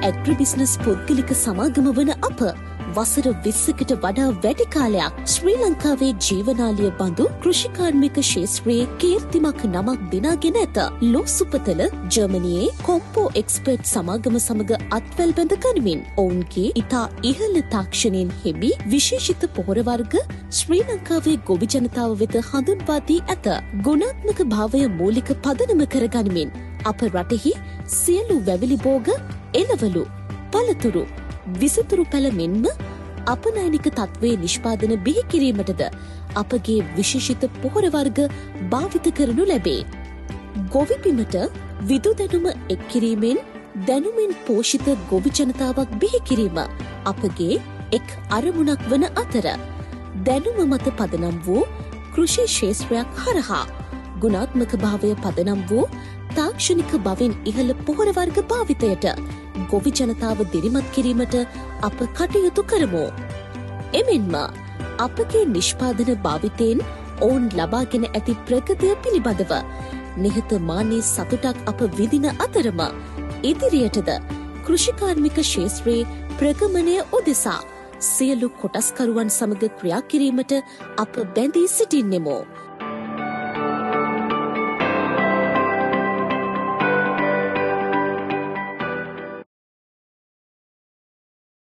ඇග්‍රිබිස්නස් පුද්ගලික සමාගම වන අප වසර 20කට වඩා වැඩි කාලයක් ශ්‍රී ලංකාවේ ජීවනාලිය බඳු කෘෂිකාර්මික ක්ෂේත්‍රයේ කීර්තිමත් නමක් දිනාගෙන ඇත. ලෝසුපතල ජර්මනියේ කොම්පෝ එක්ස්පර්ට් සමාගම සමග අත්වැල් බැඳ ගනිමින් ඔවුන්ගේ ඉතා ඉහළ තාක්ෂණයෙන් හෙබි විශේෂිත පොහොර වර්ග ශ්‍රී ලංකාවේ ගොවි ජනතාව වෙත හඳුන්වා දී ඇත. ගුණාත්මක භාවය මූලික පදනම කර ගනිමින් අප රටෙහි සියලු වැවිලි බෝග, එළවලු, පළතුරු, විසතුරු පැළ මෙන්ම අපනයනික තත්වයේ නිෂ්පාදන බිහි කිරීමටද අපගේ විශේෂිත පොහොර වර්ග භාවිත කරනු ලැබේ. ගොවිබිමට විදු දැනුම එක් කිරීමෙන් දැනුමින් පෝෂිත ගොවි ජනතාවක් බිහි කිරීම අපගේ එක් අරමුණක් වන අතර දැනුම මත පදනම් වූ කෘෂි ක්ෂේත්‍රයක් හරහා ගුණාත්මක භාවය පදනම් වූ තාක්ෂණික බවින් ඉහළ පොහොර වර්ග භාවිතයට ගොවි ජනතාව දිරිමත් කිරීමට අප කටයුතු කරමු. එමෙන්ම අපගේ නිෂ්පාදන භාවිතයෙන් ඔවුන් ලබාගෙන ඇති ප්‍රගතිය පිළිබඳව නිහතමානී සතුටක් අප විඳින අතරම ඉදිරියටද කෘෂිකාර්මික ක්ෂේත්‍රයේ ප්‍රගමනය උදෙසා සියලු කොටස්කරුවන් සමග ක්‍රියා කිරීමට අප බැඳී සිටින්නෙමු.